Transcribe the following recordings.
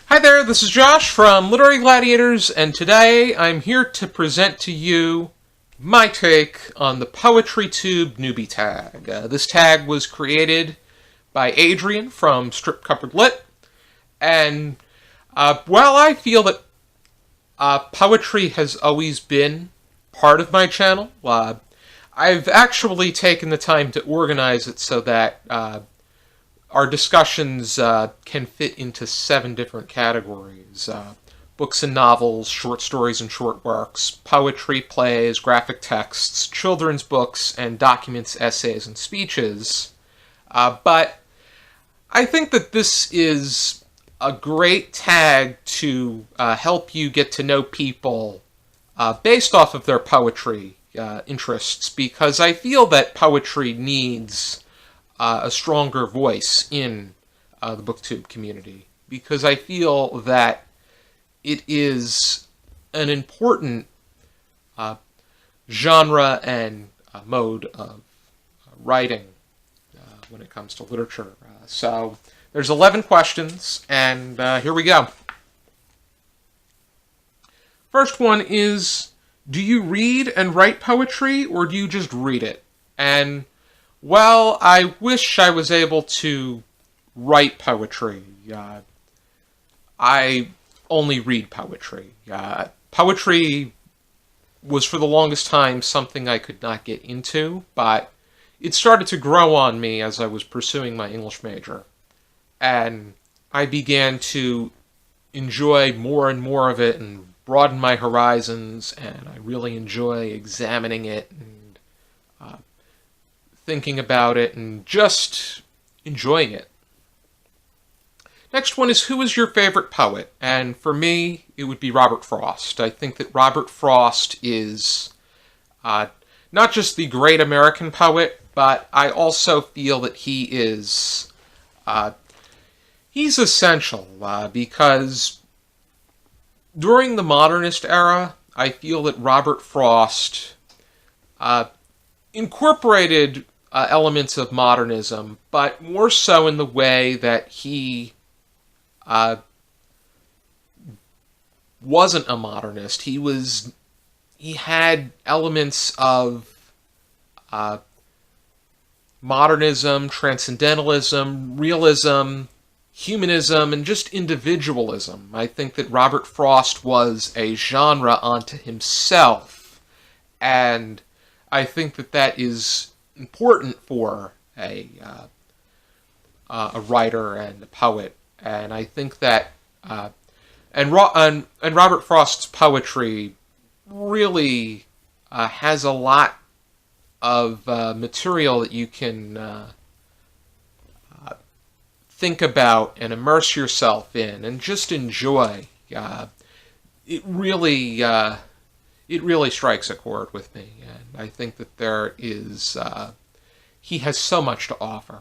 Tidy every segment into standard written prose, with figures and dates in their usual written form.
Hi there, this is Josh from Literary Gladiators, and today I'm here to present to you my take on the Poetrytube Newbie Tag. This tag was created by Adrian from Strip Cupboard Lit, and while I feel that poetry has always been part of my channel, I've actually taken the time to organize it so that our discussions can fit into 7 different categories. Books and novels, short stories and short works, poetry, plays, graphic texts, children's books, and documents, essays, and speeches. But I think that this is a great tag to help you get to know people based off of their poetry interests, because I feel that poetry needs a stronger voice in the booktube community, because I feel that it is an important genre and mode of writing when it comes to literature. So there's 11 questions, and here we go. First one is, do you read and write poetry, or do you just read it? And well, I wish I was able to write poetry. I only read poetry. Poetry was for the longest time something I could not get into, but it started to grow on me as I was pursuing my English major. And I began to enjoy more and more of it and broaden my horizons, and I really enjoy examining it and thinking about it and just enjoying it. Next one is, who is your favorite poet? And for me, it would be Robert Frost. I think that Robert Frost is not just the great American poet, but I also feel that he is he's essential because during the modernist era, I feel that Robert Frost incorporated elements of modernism, but more so in the way that he wasn't a modernist. He had elements of modernism, transcendentalism, realism, humanism, and just individualism. I think that Robert Frost was a genre unto himself, and I think that that is important for a writer and a poet, and I think that and Robert Frost's poetry really has a lot of material that you can think about and immerse yourself in and just enjoy. It really strikes a chord with me, and I think that there is he has so much to offer.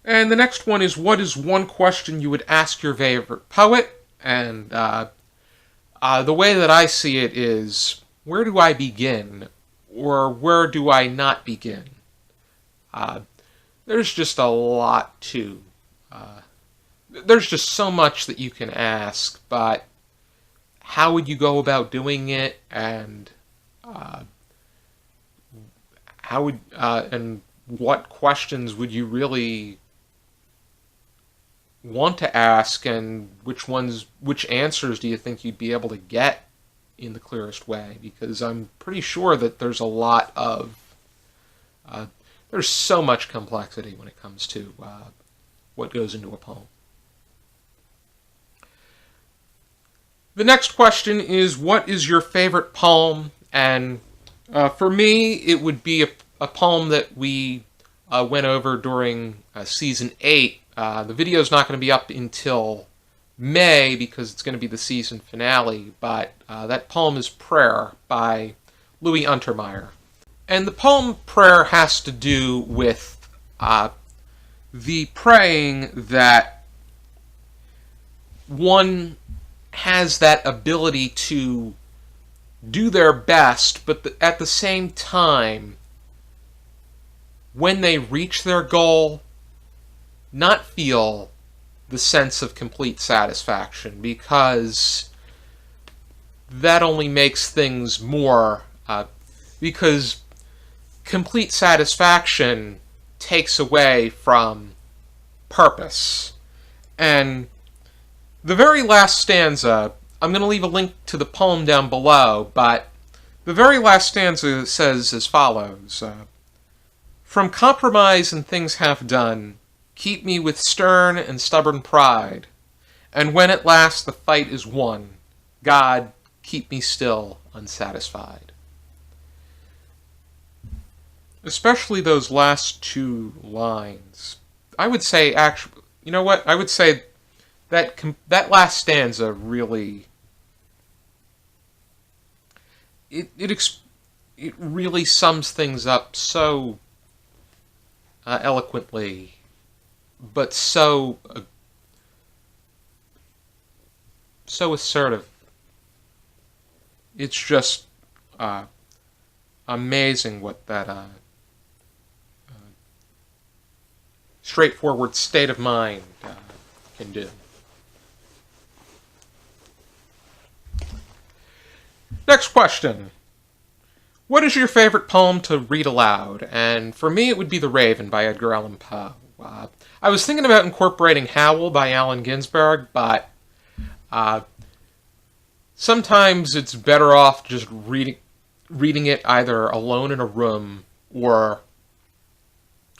And the next one is, what is one question you would ask your favorite poet? And the way that I see it is, where do I begin, or where do I not begin? There's just a lot to there's just so much that you can ask, but how would you go about doing it, and and what questions would you really want to ask, and which answers do you think you'd be able to get in the clearest way? Because I'm pretty sure that there's a lot of there's so much complexity when it comes to what goes into a poem. The next question is, what is your favorite poem? And for me, it would be a poem that we went over during Season 8. The video is not going to be up until May because it's going to be the season finale, but that poem is Prayer by Louis Untermeyer. And the poem Prayer has to do with the praying that one has that ability to do their best, but at the same time, when they reach their goal, not feel the sense of complete satisfaction, because that only makes things more, because complete satisfaction takes away from purpose. And the very last stanza, I'm going to leave a link to the poem down below, but the very last stanza says as follows: from compromise and things half done, keep me with stern and stubborn pride, and when at last the fight is won, God, keep me still unsatisfied. Especially those last two lines. I would say, actually, you know what? I would say that last stanza really, it really sums things up so eloquently, but so assertive. It's just amazing what that straightforward state of mind can do. Next question. What is your favorite poem to read aloud? And for me, it would be The Raven by Edgar Allan Poe. I was thinking about incorporating Howl by Allen Ginsberg, but sometimes it's better off just reading it either alone in a room or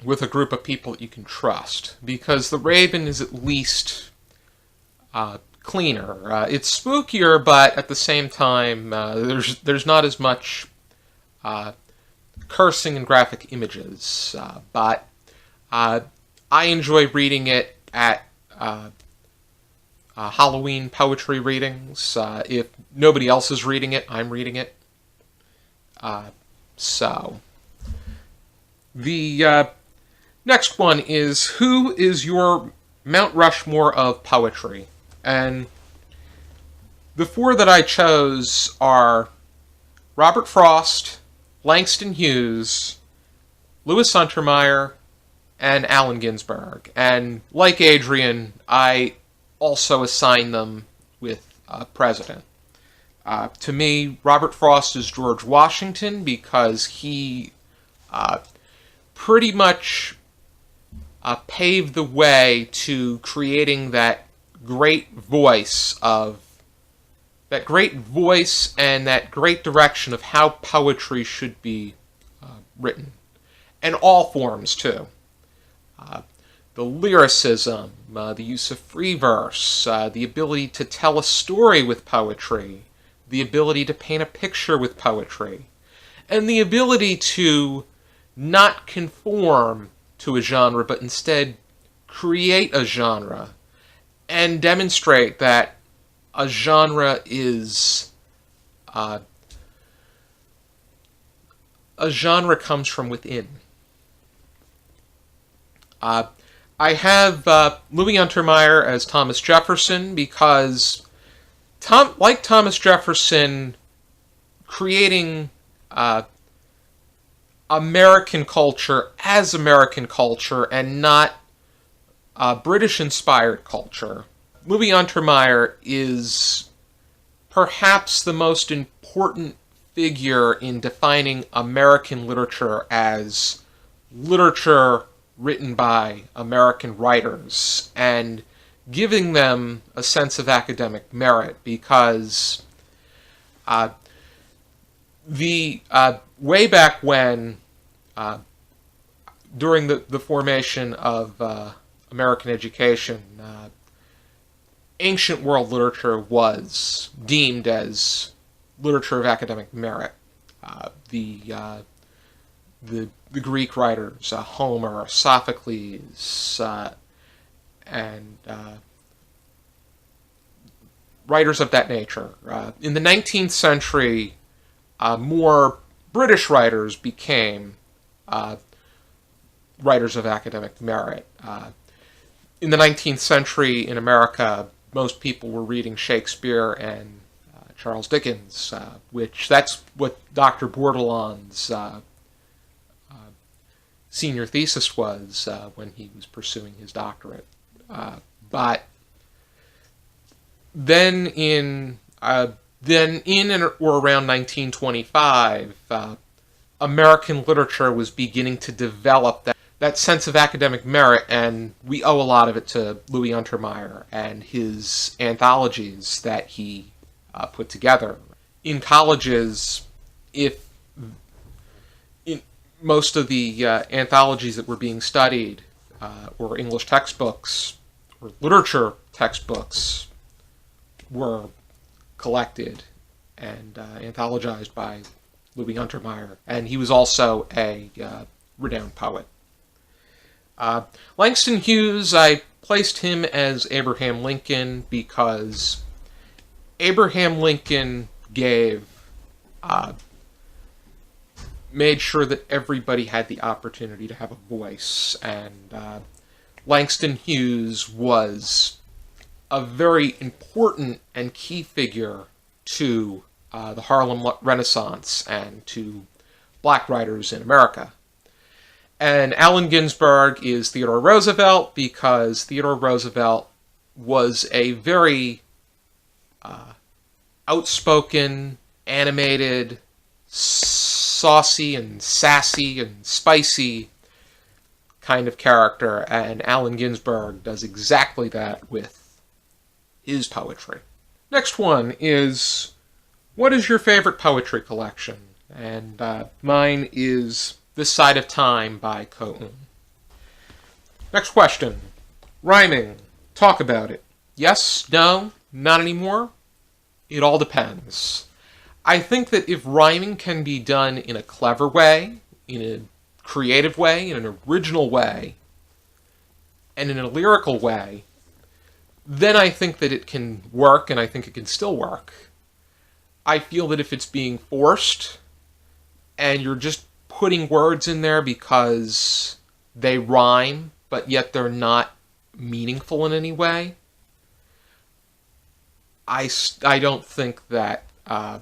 with a group of people that you can trust, because The Raven is at least cleaner. It's spookier, but at the same time, there's not as much cursing and graphic images. But I enjoy reading it at Halloween poetry readings. If nobody else is reading it, I'm reading it. So the next one is, who is your Mount Rushmore of poetry? And the four that I chose are Robert Frost, Langston Hughes, Louis Untermeyer, and Allen Ginsberg. And like Adrian, I also assign them with president. To me, Robert Frost is George Washington, because he pretty much paved the way to creating that great voice and that great direction of how poetry should be written, and all forms too. The lyricism, the use of free verse, the ability to tell a story with poetry, the ability to paint a picture with poetry, and the ability to not conform to a genre, but instead create a genre and demonstrate that a genre comes from within. I have Louis Untermeyer as Thomas Jefferson, because like Thomas Jefferson, creating American culture as American culture and not British-inspired culture. Louis Untermeyer is perhaps the most important figure in defining American literature as literature written by American writers and giving them a sense of academic merit, because way back when, during the formation of American education, ancient world literature was deemed as literature of academic merit. The Greek writers, Homer, Sophocles, and writers of that nature. In the 19th century, more British writers became writers of academic merit. In the 19th century in America, most people were reading Shakespeare and Charles Dickens, that's what Dr. Bordelon's senior thesis was when he was pursuing his doctorate. But then in and or around 1925, American literature was beginning to develop that sense of academic merit, and we owe a lot of it to Louis Untermeyer and his anthologies that he put together. In colleges, most of the anthologies that were being studied or English textbooks or literature textbooks were collected and anthologized by Louis Untermeyer, and he was also a renowned poet. Langston Hughes, I placed him as Abraham Lincoln because Abraham Lincoln made sure that everybody had the opportunity to have a voice, and Langston Hughes was a very important and key figure to the Harlem Renaissance and to black writers in America. And Allen Ginsberg is Theodore Roosevelt because Theodore Roosevelt was a very outspoken, animated, saucy and sassy and spicy kind of character, and Allen Ginsberg does exactly that with his poetry. Next one is, what is your favorite poetry collection? And mine is This Side of Time by Ko-Un. Next question. Rhyming. Talk about it. Yes? No? Not anymore? It all depends. I think that if rhyming can be done in a clever way, in a creative way, in an original way, and in a lyrical way, then I think that it can work, and I think it can still work. I feel that if it's being forced, and you're just putting words in there because they rhyme, but yet they're not meaningful in any way, I don't think that, I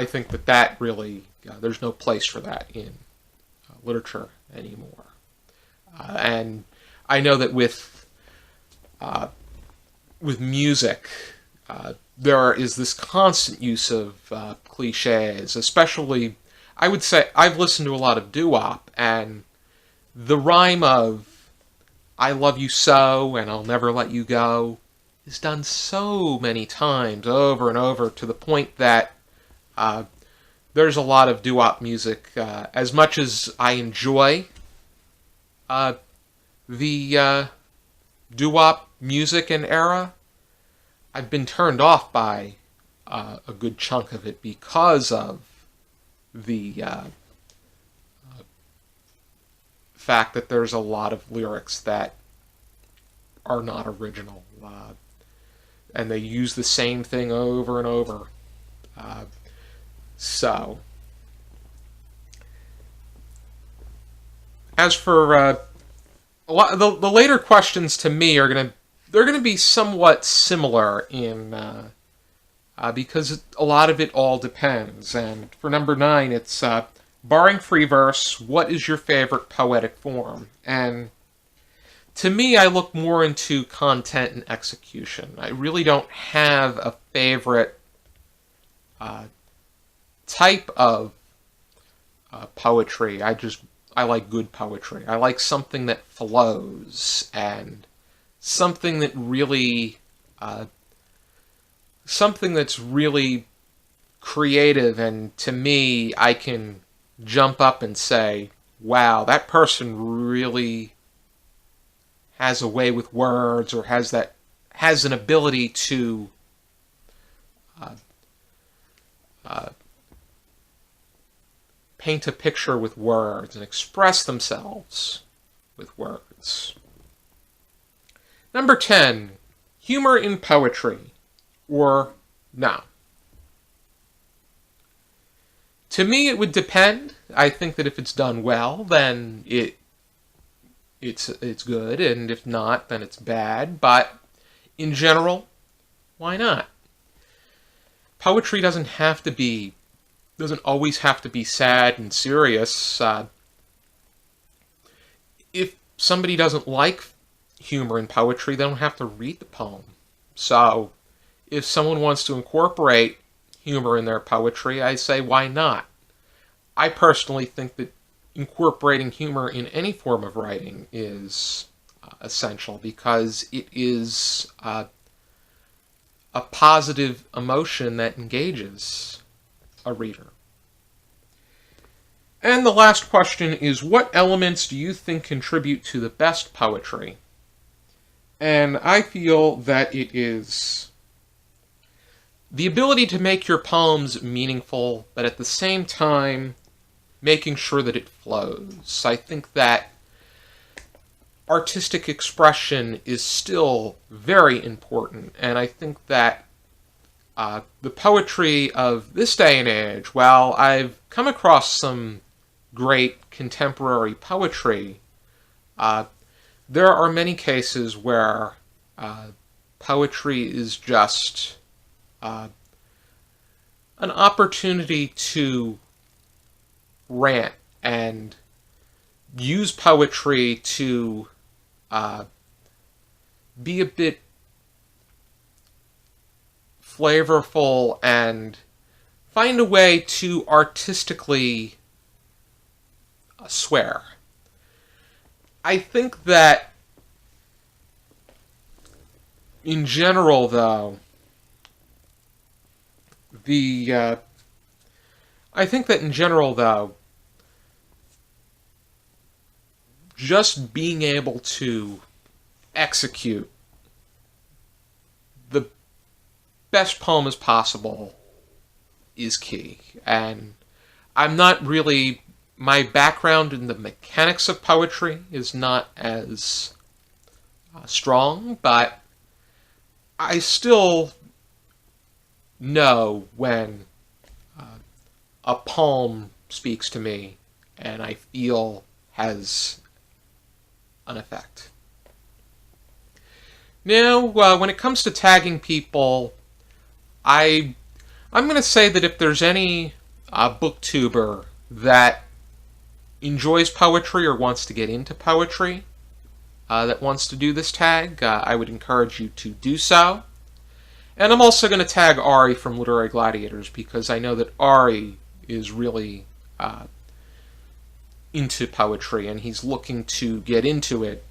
think that really, there's no place for that in literature anymore. And I know that with music, there is this constant use of cliches, especially, I would say, I've listened to a lot of doo-wop, and the rhyme of, I love you so, and I'll never let you go, is done so many times, over and over, to the point that there's a lot of doo-wop music. As much as I enjoy the doo-wop music and era, I've been turned off by a good chunk of it because of the fact that there's a lot of lyrics that are not original, and they use the same thing over and over. So, as for the later questions to me are they're gonna be somewhat similar in because a lot of it all depends. And for number 9, it's barring free verse, what is your favorite poetic form? And to me, I look more into content and execution. I really don't have a favorite type of poetry. I like good poetry. I like something that flows, and something that really something that's really creative, and to me, I can jump up and say, wow, that person really has a way with words, or has an ability to paint a picture with words and express themselves with words. Number 10, humor in poetry, or no. To me, it would depend. I think that if it's done well, then it's good, and if not, then it's bad. But in general, why not? Poetry doesn't always have to be sad and serious. If somebody doesn't like humor in poetry, they don't have to read the poem. So if someone wants to incorporate humor in their poetry, I say, why not? I personally think that incorporating humor in any form of writing is essential because it is a positive emotion that engages a reader. And the last question is, what elements do you think contribute to the best poetry? And I feel that it is the ability to make your poems meaningful, but at the same time, making sure that it flows. I think that artistic expression is still very important, and I think that the poetry of this day and age, while I've come across some great contemporary poetry, there are many cases where poetry is just an opportunity to rant and use poetry to be a bit flavorful and find a way to artistically swear. I think that in general, though, just being able to execute the best poem as possible is key. And I'm not really, my background in the mechanics of poetry is not as strong, but I still know when a poem speaks to me and I feel has an effect. Now, when it comes to tagging people, I'm going to say that if there's any booktuber that enjoys poetry or wants to get into poetry, that wants to do this tag, I would encourage you to do so. And I'm also going to tag Ari from Literary Gladiators because I know that Ari is really into poetry and he's looking to get into it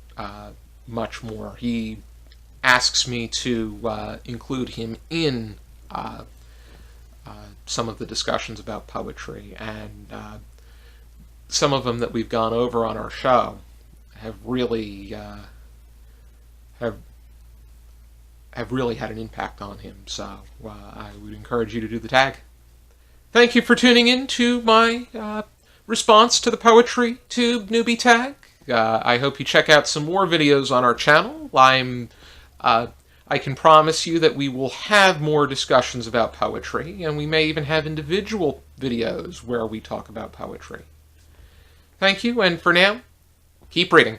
much more. He asks me to include him in some of the discussions about poetry, and some of them that we've gone over on our show have really have really had an impact on him. So I would encourage you to do the tag. Thank you for tuning in to my response to the Poetrytube Newbie Tag. I hope you check out some more videos on our channel. I can promise you that we will have more discussions about poetry, and we may even have individual videos where we talk about poetry. Thank you, and for now, keep reading.